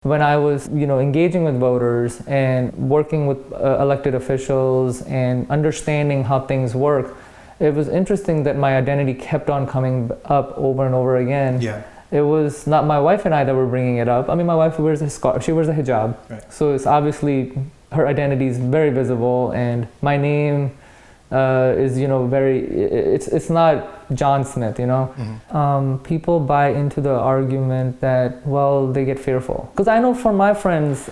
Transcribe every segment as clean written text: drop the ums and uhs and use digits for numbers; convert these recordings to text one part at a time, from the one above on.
When I was, engaging with voters and working with elected officials and understanding how things work, it was interesting that my identity kept on coming up over and over again. Yeah. It was not my wife and I that were bringing it up. I mean, my wife wears a scarf, she wears a hijab. Right. So it's obviously, her identity is very visible, and my name is, it's not John Smith, Mm-hmm. People buy into the argument that, well, they get fearful. Because I know from my friends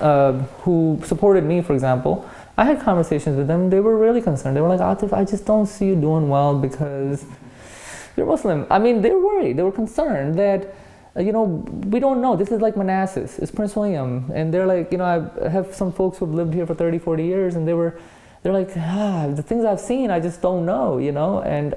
who supported me, for example, I had conversations with them, they were really concerned. They were like, Atif, I just don't see you doing well because you're Muslim. I mean, they were worried, they were concerned that, we don't know. This is like Manassas, it's Prince William. And they're like, I have some folks who've lived here for 30, 40 years, and they're like, the things I've seen, I just don't know, and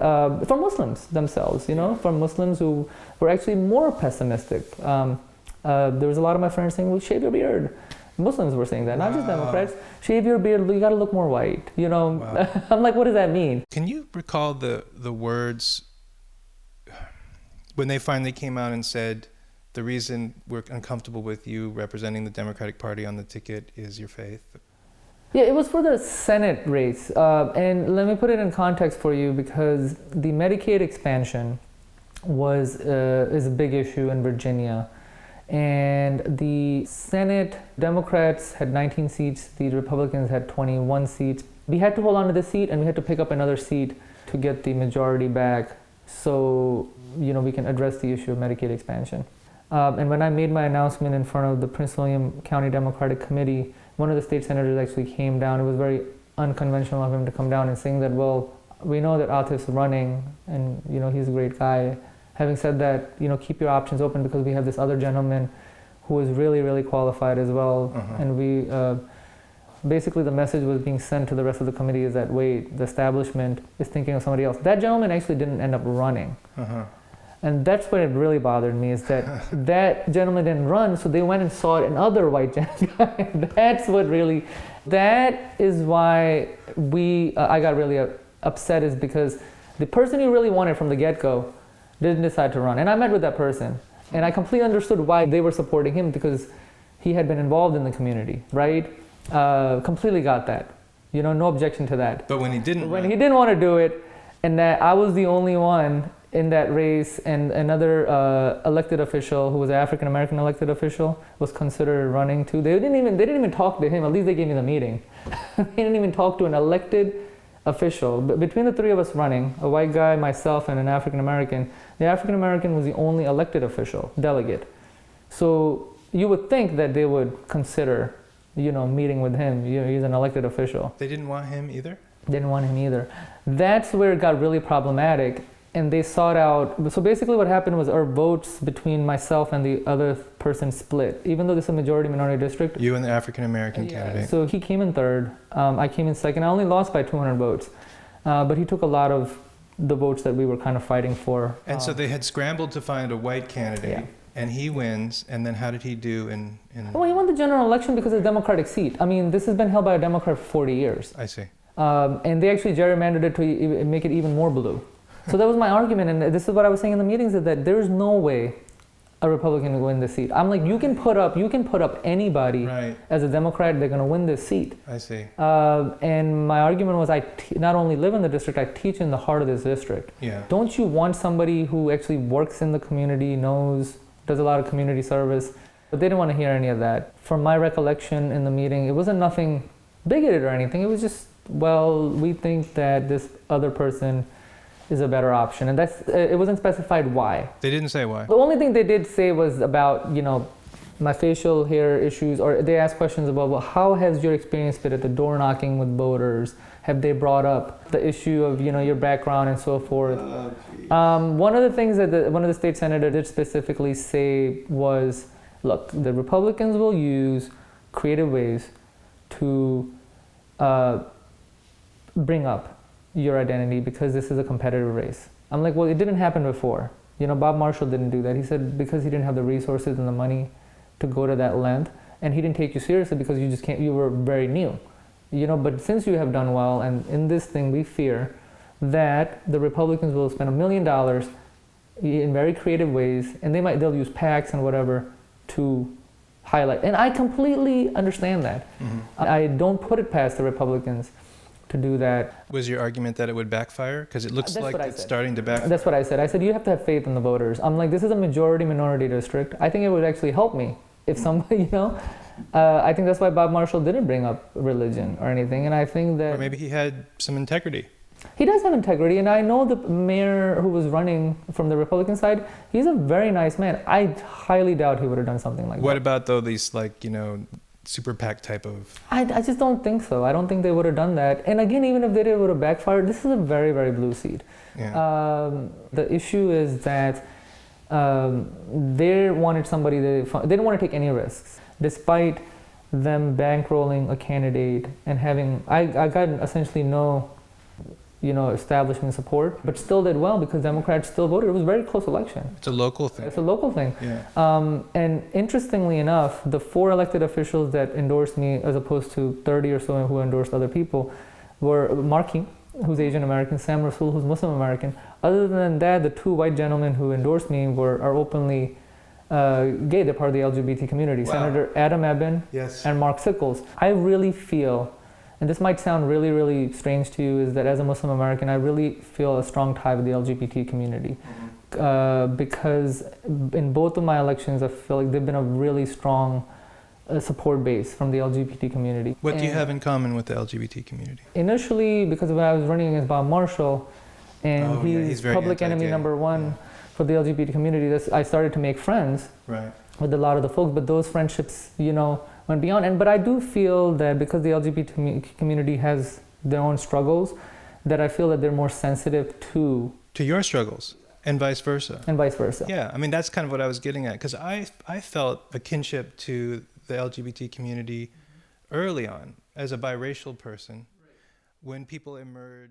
for Muslims themselves, for Muslims who were actually more pessimistic. There was a lot of my friends saying, well, shave your beard. Muslims were saying that, not just Democrats. Shave your beard, you gotta look more white, Wow. I'm like, what does that mean? Can you recall the words when they finally came out and said, the reason we're uncomfortable with you representing the Democratic Party on the ticket is your faith? Yeah, it was for the Senate race. And let me put it in context for you, because the Medicaid expansion is a big issue in Virginia. And the Senate Democrats had 19 seats, the Republicans had 21 seats. We had to hold on to the seat, and we had to pick up another seat to get the majority back, so we can address the issue of Medicaid expansion. And when I made my announcement in front of the Prince William County Democratic Committee, one of the state senators actually came down. It was very unconventional of him to come down and saying that, well, we know that Atif's running, and he's a great guy. Having said that, keep your options open, because we have this other gentleman who is really, really qualified as well. Uh-huh. And we basically, the message was being sent to the rest of the committee is that, wait, the establishment is thinking of somebody else. That gentleman actually didn't end up running. Uh-huh. And that's what it really bothered me, is that that gentleman didn't run, so they went and saw another white gentleman. That is why I got really upset, is because the person you really wanted from the get-go didn't decide to run. And I met with that person, and I completely understood why they were supporting him, because he had been involved in the community, right? Completely got that. No objection to that. But when he didn't When he didn't want to do it, and that I was the only one in that race, and another elected official who was an African-American elected official was considered running too. They didn't even talk to him. At least they gave me the meeting. They didn't even talk to an elected official. But between the three of us running, a white guy, myself, and an African-American, the African-American was the only elected official, delegate. So you would think that they would consider, meeting with him. He's an elected official. They didn't want him either? Didn't want him either. That's where it got really problematic. And they sought out, so basically what happened was our votes between myself and the other person split, even though this is a majority minority district. You and the African-American candidate. So he came in third, I came in second. I only lost by 200 votes, but he took a lot of the votes that we were kind of fighting for. And so they had scrambled to find a white candidate, Yeah. and he wins, and then how did he do in... Well, he won the general election because it's a Democratic seat. I mean, this has been held by a Democrat for 40 years. I see. And they actually gerrymandered it to make it even more blue. So that was my argument, and this is what I was saying in the meetings, is that there's no way a Republican will win this seat. I'm like, you can put up anybody Right. as a Democrat, they're going to win this seat. I see. And my argument was, I not only live in the district, I teach in the heart of this district. Yeah. Don't you want somebody who actually works in the community, does a lot of community service? But they didn't want to hear any of that. From my recollection in the meeting, it wasn't nothing bigoted or anything. It was just, well, we think that this other person is a better option, and it wasn't specified why. They didn't say why. The only thing they did say was about, my facial hair issues, or they asked questions about, well, how has your experience been at the door knocking with voters? Have they brought up the issue of, your background and so forth? One of the things that one of the state senators did specifically say was, look, the Republicans will use creative ways to bring up your identity because this is a competitive race. I'm like, well, it didn't happen before. Bob Marshall didn't do that. He said because he didn't have the resources and the money to go to that length, and he didn't take you seriously because you were very new. But since you have done well, and in this thing we fear that the Republicans will spend $1 million in very creative ways, and they'll use PACs and whatever to highlight. And I completely understand that. I don't put it past the Republicans to do that. Was your argument that it would backfire? Because it looks That's like what I it's said. starting to backfire. That's what I said. I said, you have to have faith in the voters. I'm like, this is a majority-minority district. I think it would actually help me if somebody, I think that's why Bob Marshall didn't bring up religion or anything. And I think that... Or maybe he had some integrity. He does have integrity, and I know the mayor who was running from the Republican side, he's a very nice man. I highly doubt he would have done something like that. What about, though, these, super PAC type of... I just don't think so. I don't think they would have done that. And again, even if they did, it would have backfired. This is a very, very blue seat. Yeah. The issue is that they wanted somebody, they didn't want to take any risks. Despite them bankrolling a candidate and having, I got essentially no establishment support, but still did well because Democrats still voted. It was a very close election. It's a local thing. It's a local thing. Yeah. And interestingly enough, the 4 elected officials that endorsed me, as opposed to 30 or so who endorsed other people, were Markey, who's Asian American, Sam Rasool, who's Muslim American. Other than that, the 2 white gentlemen who endorsed me are openly gay. They're part of the LGBT community. Wow. Senator Adam Ebbin Yes. and Mark Sickles. I really feel, and this might sound really, really strange to you, is that as a Muslim American, I really feel a strong tie with the LGBT community. Because in both of my elections, I feel like they've been a really strong support base from the LGBT community. What do you have in common with the LGBT community? Initially, because when I was running against Bob Marshall, and he's very public enemy number one for the LGBT community, I started to make friends with a lot of the folks, but those friendships, went beyond. But I do feel that because the LGBT community has their own struggles, that I feel that they're more sensitive to your struggles, and vice versa. Yeah, I mean, that's kind of what I was getting at, because I felt a kinship to the LGBT community early on as a biracial person when people emerged.